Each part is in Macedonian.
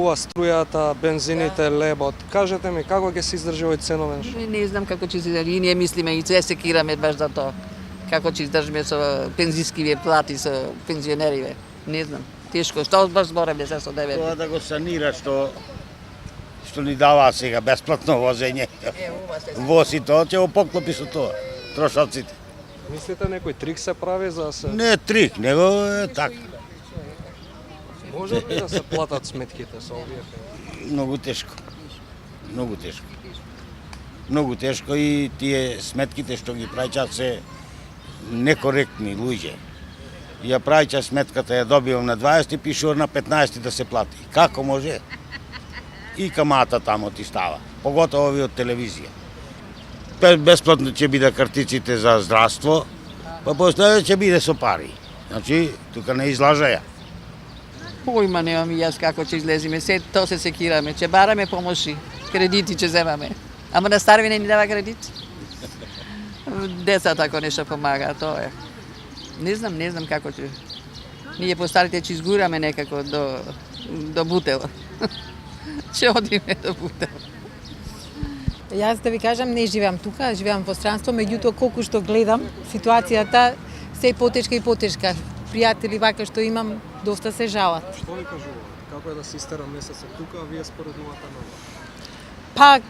Струјата, бензините, лебот. Кажете ми, како ќе се издржи овој ценовен шок? Не знам како ќе се издржи. И ние мислиме и се секираме баш за тоа. Како ќе издржиме со пензискиве плати, со пензионериве. Не знам. Тешко. Што баш збореме се со девет? Тоа да го санира што ни дава сега бесплатно возење. Вози тоа, ќе го поклопи со тоа. Трошоците. Мислите некој трик се прави за се... Не трик, него е така. Може ли да се платат сметките со овие пензии? Многу тешко. Многу тешко. Многу тешко и тие сметките што ги праќаат се некоректни луѓе. Ја праќа сметката, ја добивам на 20, пишува на 15 да се плати. Како може? И камата тамо ти става. Поготово ови од телевизија. Бесплатно ќе биде картиците за здравство, па после ќе биде со пари. Значи, тука не излажаја. Појма немам и јас како ќе излеземе. Се тоа се секираме. Ќе бараме помоши. Кредити ќе земаме. Ама на старви не ни дава кредит. Децата ако нешто помага, тоа е. Не знам како ќе. Ние по старите ќе изгураме некако до Бутел. Ќе одиме до Бутел. Јас да ви кажам, не живеам тука, живеам во странство, меѓутоа колку што гледам, ситуацијата се потешка и потешка. Пријатели вака што имам, доста се жалат. Што ви кажуваат? Како е да се истера месецот тука, а вие споредувате на ова? Па,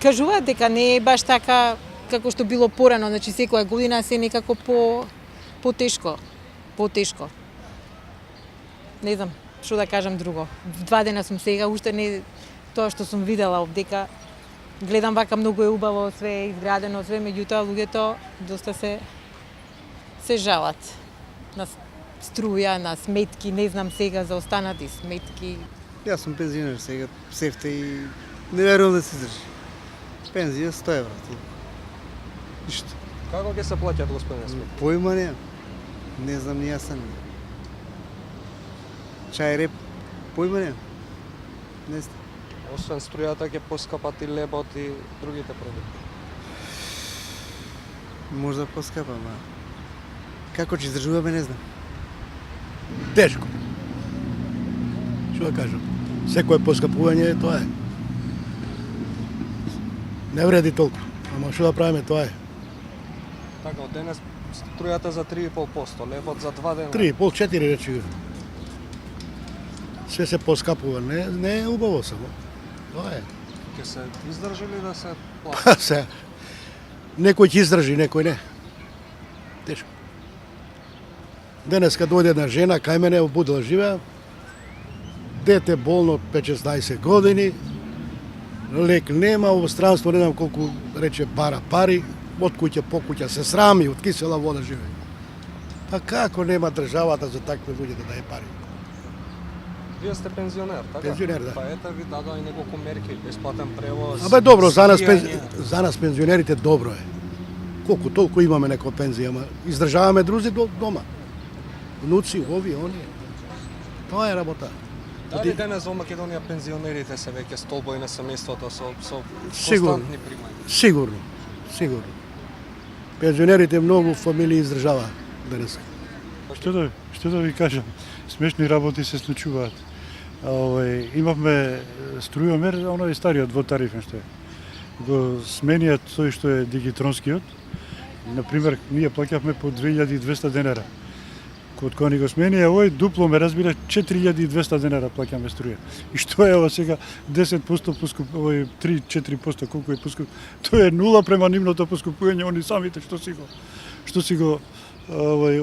кажуваат дека не е баш така како што било порано, значи секоја година се некако потешко. Не знам што да кажам друго. 2 дена сум сега, уште не тоа што сум видела обдека. Гледам вака многу е убаво, све е изградено, све, меѓутоа луѓето доста се жалат на струја, на сметки, не знам сега за останати сметки. Јас сум пензионер сега, сефте и не верувам да се издржи. Пензија 100 евра. Ништо. Како ќе се плаќат, господине Смит? Појма немам. Не знам ни јас сам. Чај реп, појма немам. Не знам. Освен струјата ќе поскапат и лебот и другите продукти. Може да поскапа, ма како ќе издржуваме, не знам. Тешко. Што да кажам? Секое поскапување тоа е. Не вреди толку. Ама што да правиме, тоа е. Така, од денес струјата за 3,5%, лебот за 2 дена. 3,5-4 речи. Све се поскапува. Не е убаво само. Тоа е. Ќе се издржи ли да се плати? Се. Некој ќе издржи, некој не. Тешко. Денеска дојде една жена, кај мене во Будел живеа, дете болно 5-16 години, лек нема, во странство не знам колку рече бара пари, од куќа по куќа се срами, од кисела вода живее. Па како нема државата за такви луѓе да даде пари? Вие сте пензионер, така? Пензионер, да. Па ете ви дадоа и неколку мерки, бесплатен превоз. Абе добро, за скијање. нас пензионерите добро е. Колку толку имаме некоја пензија, ама издржаваме друзи дома. Внуци, ови, оние. Тоа е работа. Дали денес во Македонија пензионерите се веќе столбови на семејството со Сигурно. константни примања? Сигурно. Пензионерите многу фамилии издржава денес. Што да ви кажам, смешни работи се случуваат. Имавме струјомер, оној стариот двотарифен што е. Го смениат тој што е дигитронскиот. Например, ние плаќавме по 2200 денара. Кod кој ни го сменија овој дупло ме разбира 4200 денара плаќаме струја. И што е ова сега 10% поскуп, овој 3-4% колку е поскуп. Тоа е 0 према нивното поскупување, они самите што си го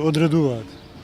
одредуваат.